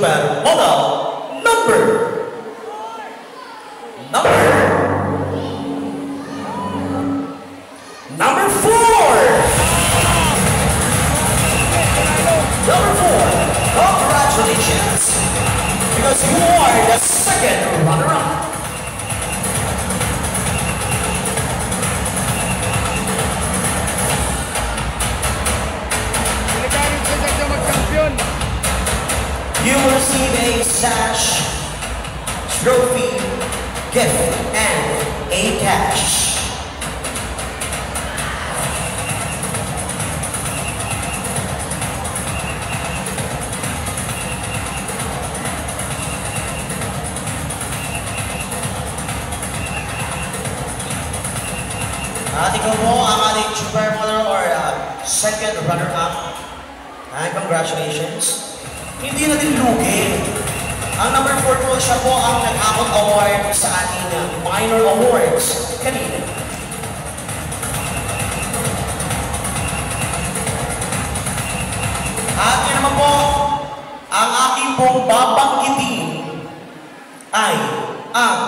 Super Model number 4. Congratulations, because you are the second runner-up. You will receive a sash, trophy, gift, and a cash. Ikaw po ang ating supermodel or second runner-up. And congratulations. Hindi na din lugi. Ang number 4 po, siya po ang nag-akot award sa ating minor awards kanina. At yun naman po, ang ating pong babanggitin ay ang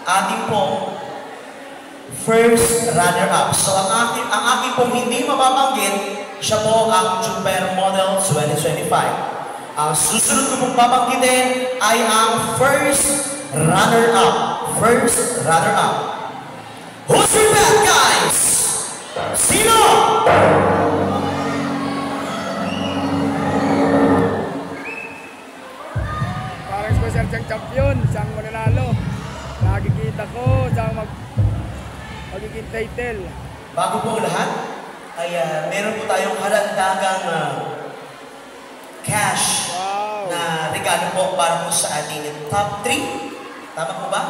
ating pong first runner-up. So ang aking pong hindi mababanggit, siya po ang Supermodel 2025. Ang susunod ko pong babanggitin ay ang first runner-up. First runner-up. Who's your bad guys? Sino? Parang special siyang champion, siyang mananalo. Nakikita ko, siyang magiging title. Bago po lahat, ay meron po tayong karagdagang cash na regalo po para po sa ating top 3. Tama po ba?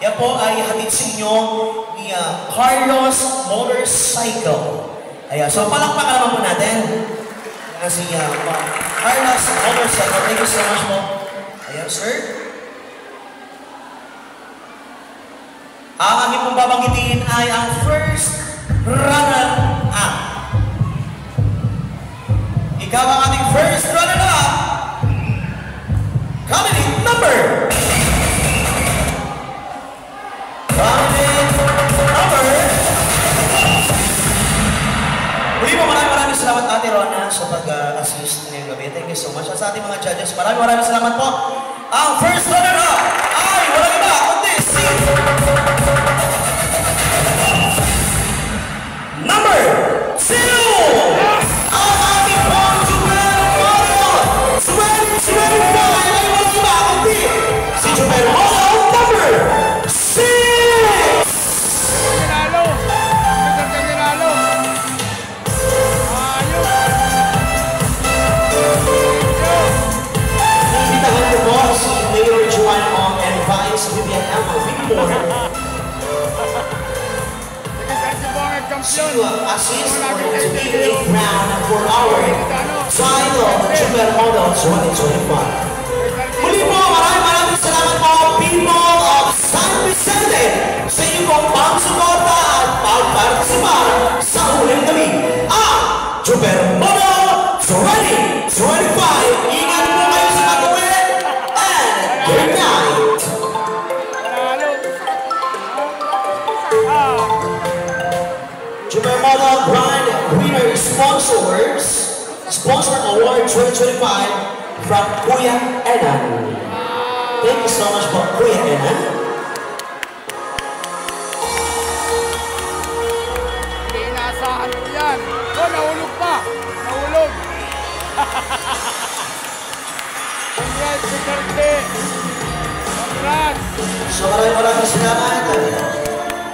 Yan po ay hatid sa inyo ni Carlos Motorcycle. Ayan, so palakpakan naman po natin. Si Carlos Motorcycle. Thank you so much po. Ayan, sir. Ang aming pong babanggitin ay ang first runner-up. Ikaw ang ating first runner-up. Comedy number. Muli po maraming salamat Ate Rona sa pag-assist ngayong gabi. Thank you so much. At sa ating mga judges, maraming salamat po. Ang first runner-up ay walang iba kundi si number 2! Ang ating pong Supermodel 2025 ay walang iba kundi si Supermodel number 6! Nanalo! Nanalo! Inimbitahan ko po si Mayor Juan Ong and Vice Vivian Emma Victor to assist or to give a crown for our title Supermodel 2025. Muli po, maraming salamat po, people of San Vicente, sa inyong pong pagsuporta at pagpartisipa sa huling gabi ang Supermodel 2025. Ingat po kayo sa pag-uwi and good night! Supermodel Grand Winner Sponsor Award 2025 from Kuya Enan. Thank you so much for Kuya Enan. Hindi inaasahan ko yan. Nahulog pa. Nahulog. Congrats, Duterte. Congrats. So maraming salamat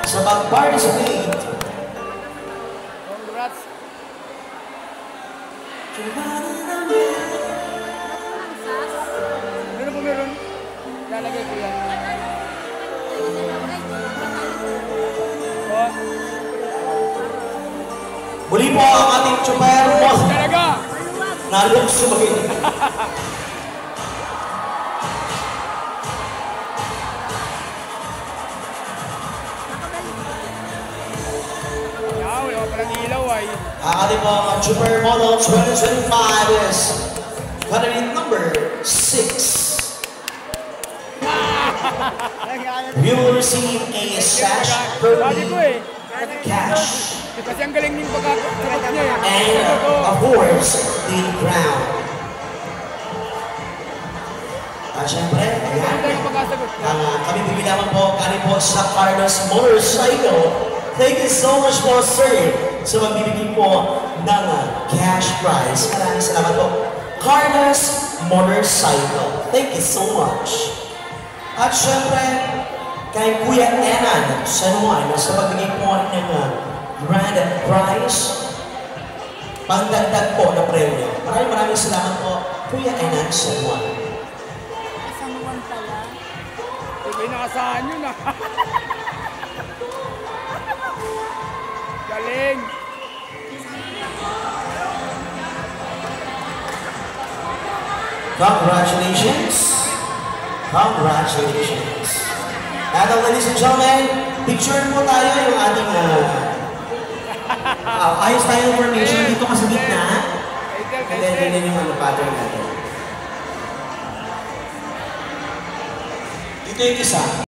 sa pag-participate. Congrats. Ano po meron? Lalagay ko yan. Muli po ang ating Supermodel. Talaga! Nalong sumagin. Wala palang ilaw ay. Ang ating mga Supermodel 2025 is category number 6. We will receive a sash Sabi ko curly eh. cash Kasi ang galing ng pagkakasagot niya eh. and a horse the crown. At syempre, Ang ayan. galing ng pagkakasagot niya. Kami bibilaman po, kami po sa Carlos Motorcycle. Thank you so much po, sir, sa magbibigay po ng cash prize. Maraming salamat po. Carlos Motorcycle. Thank you so much. At syempre, kay Kuya Enan San Juan sa pagbigay po ng grand prize, pangdagdag po na premyo. Maraming salamat po, Kuya Enan San Juan. Isang buwan pala. Hindi nakasahan yun ah. Galing. Congratulations! Congratulations! Now, ladies and gentlemen, picture po tayo yung ating ayos tayo formation dito ka sa gitna. And then, ganyan yung pattern natin. Dito yung isa.